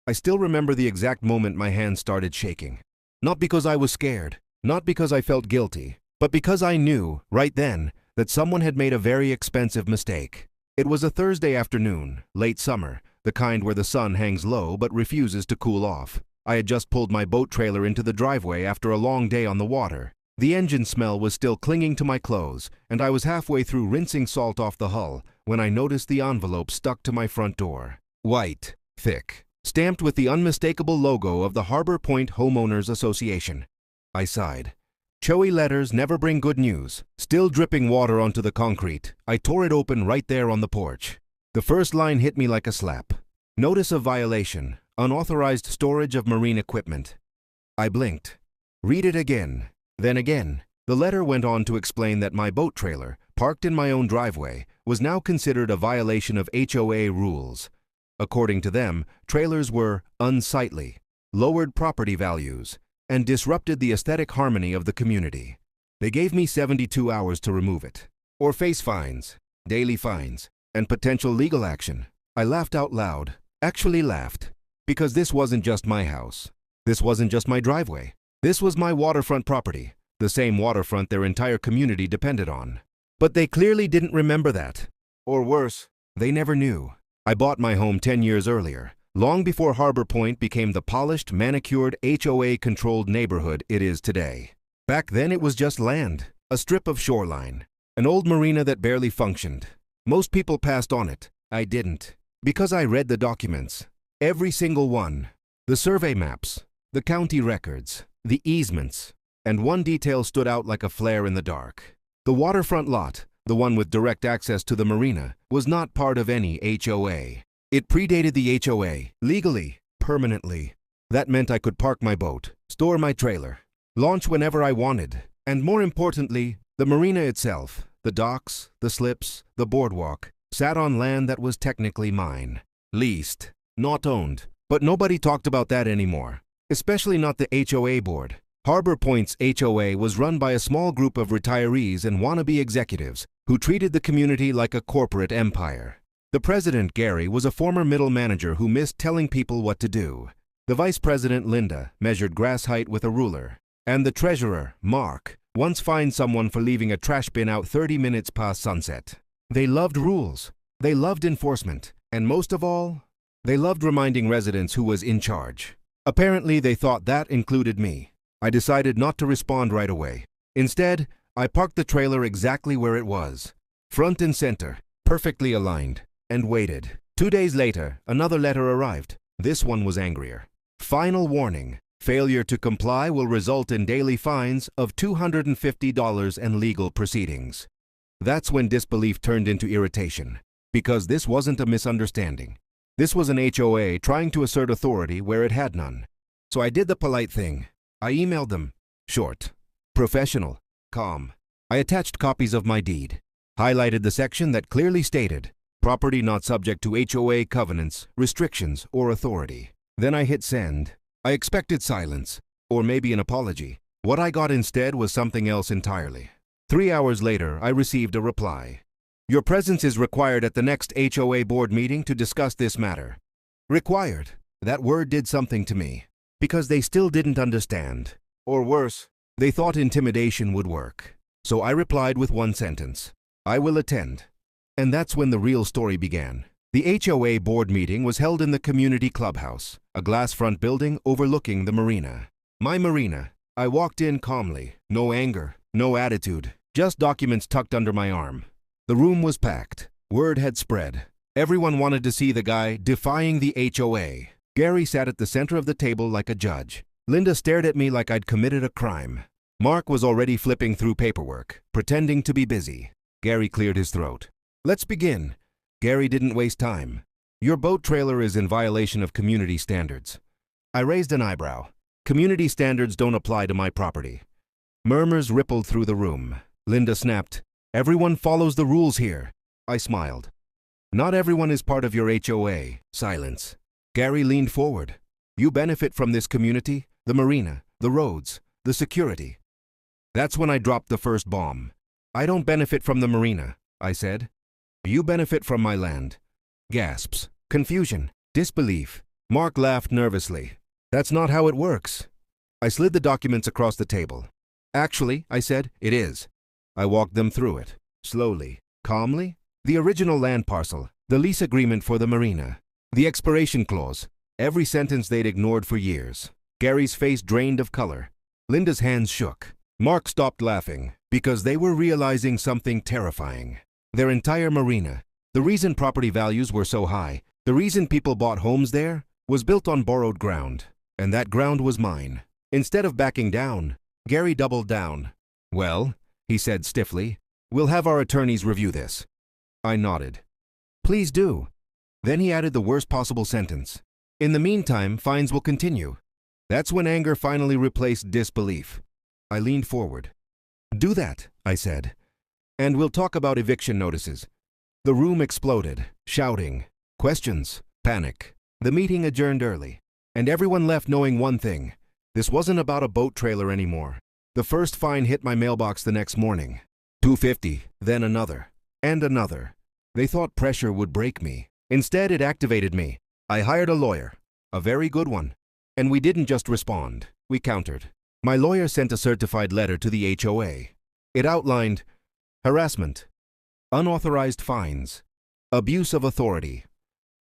I still remember the exact moment my hands started shaking. Not because I was scared, not because I felt guilty, but because I knew, right then, that someone had made a very expensive mistake. It was a Thursday afternoon, late summer, the kind where the sun hangs low but refuses to cool off. I had just pulled my boat trailer into the driveway after a long day on the water. The engine smell was still clinging to my clothes, and I was halfway through rinsing salt off the hull when I noticed the envelope stuck to my front door. White, thick, stamped with the unmistakable logo of the Harbor Point Homeowners Association. I sighed. Showy letters never bring good news. Still dripping water onto the concrete, I tore it open right there on the porch. The first line hit me like a slap. Notice of violation. Unauthorized storage of marine equipment. I blinked. Read it again. Then again. The letter went on to explain that my boat trailer, parked in my own driveway, was now considered a violation of HOA rules. According to them, trailers were unsightly, lowered property values, and disrupted the aesthetic harmony of the community. They gave me 72 hours to remove it, or face fines, daily fines, and potential legal action. I laughed out loud, actually laughed, because this wasn't just my house. This wasn't just my driveway. This was my waterfront property, the same waterfront their entire community depended on. But they clearly didn't remember that. Or worse, they never knew. I bought my home 10 years earlier, long before Harbor Point became the polished, manicured, HOA-controlled neighborhood it is today. Back then it was just land, a strip of shoreline, an old marina that barely functioned. Most people passed on it. I didn't. Because I read the documents. Every single one. The survey maps, the county records, the easements, and one detail stood out like a flare in the dark. The waterfront lot, the one with direct access to the marina, was not part of any HOA. It predated the HOA, legally, permanently. That meant I could park my boat, store my trailer, launch whenever I wanted, and more importantly, the marina itself, the docks, the slips, the boardwalk, sat on land that was technically mine. Leased, not owned. But nobody talked about that anymore, especially not the HOA board. Harbor Point's HOA was run by a small group of retirees and wannabe executives who treated the community like a corporate empire. The president, Gary, was a former middle manager who missed telling people what to do. The vice president, Linda, measured grass height with a ruler. And the treasurer, Mark, once fined someone for leaving a trash bin out 30 minutes past sunset. They loved rules. They loved enforcement. And most of all, they loved reminding residents who was in charge. Apparently, they thought that included me. I decided not to respond right away. Instead, I parked the trailer exactly where it was. Front and center, perfectly aligned. And waited. 2 days later, another letter arrived. This one was angrier. Final warning. Failure to comply will result in daily fines of $250 and legal proceedings. That's when disbelief turned into irritation. Because this wasn't a misunderstanding. This was an HOA trying to assert authority where it had none. So I did the polite thing. I emailed them. Short. Professional. Calm. I attached copies of my deed. Highlighted the section that clearly stated, property not subject to HOA covenants, restrictions, or authority. Then I hit send. I expected silence, or maybe an apology. What I got instead was something else entirely. 3 hours later, I received a reply. Your presence is required at the next HOA board meeting to discuss this matter. Required. That word did something to me. Because they still didn't understand. Or worse, they thought intimidation would work. So I replied with one sentence. I will attend. And that's when the real story began. The HOA board meeting was held in the community clubhouse, a glass front building overlooking the marina. My marina. I walked in calmly. No anger, no attitude, just documents tucked under my arm. The room was packed. Word had spread. Everyone wanted to see the guy defying the HOA. Gary sat at the center of the table like a judge. Linda stared at me like I'd committed a crime. Mark was already flipping through paperwork, pretending to be busy. Gary cleared his throat. Let's begin. Gary didn't waste time. Your boat trailer is in violation of community standards. I raised an eyebrow. Community standards don't apply to my property. Murmurs rippled through the room. Linda snapped, everyone follows the rules here. I smiled. Not everyone is part of your HOA. Silence. Gary leaned forward. You benefit from this community, the marina, the roads, the security. That's when I dropped the first bomb. I don't benefit from the marina, I said. You benefit from my land. Gasps, confusion, disbelief. Mark laughed nervously. That's not how it works. I slid the documents across the table. Actually, I said, it is. I walked them through it, slowly, calmly. The original land parcel, the lease agreement for the Marina, the expiration clause, every sentence they'd ignored for years. Gary's face drained of color. Linda's hands shook. Mark stopped laughing because they were realizing something terrifying. Their entire Marina, the reason property values were so high, the reason people bought homes there, was built on borrowed ground. And that ground was mine. Instead of backing down, Gary doubled down. Well, he said stiffly, we'll have our attorneys review this. I nodded. Please do. Then he added the worst possible sentence. In the meantime, fines will continue. That's when anger finally replaced disbelief. I leaned forward. Do that, I said. And we'll talk about eviction notices. The room exploded, shouting, questions, panic. The meeting adjourned early. And everyone left knowing one thing. This wasn't about a boat trailer anymore. The first fine hit my mailbox the next morning. $250, then another. And another. They thought pressure would break me. Instead, it activated me. I hired a lawyer, a very good one. And we didn't just respond, we countered. My lawyer sent a certified letter to the HOA. It outlined harassment, unauthorized fines, abuse of authority,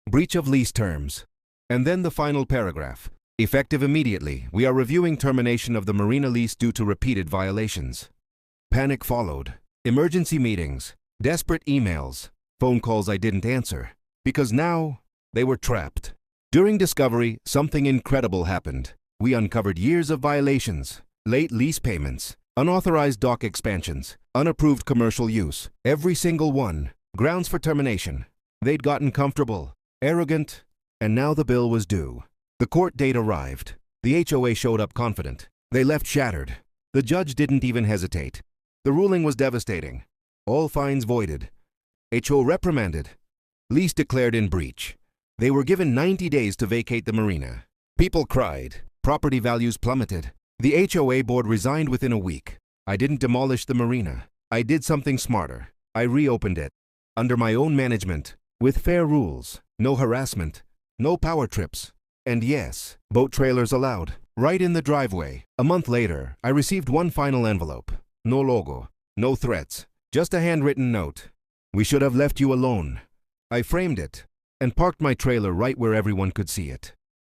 breach of lease terms, and then the final paragraph. Effective immediately, we are reviewing termination of the Marina lease due to repeated violations. Panic followed. Emergency meetings, desperate emails, phone calls I didn't answer, because now they were trapped. During discovery, something incredible happened. We uncovered years of violations, late lease payments, unauthorized dock expansions, unapproved commercial use, every single one, grounds for termination. They'd gotten comfortable, arrogant, and now the bill was due. The court date arrived. The HOA showed up confident. They left shattered. The judge didn't even hesitate. The ruling was devastating. All fines voided. HOA reprimanded. Lease declared in breach. They were given 90 days to vacate the Marina. People cried. Property values plummeted. The HOA board resigned within a week. I didn't demolish the Marina. I did something smarter. I reopened it. Under my own management. With fair rules. No harassment. No power trips. And yes, boat trailers allowed. Right in the driveway. A month later, I received one final envelope. No logo. No threats. Just a handwritten note. We should have left you alone. I framed it and parked my trailer right where everyone could see it.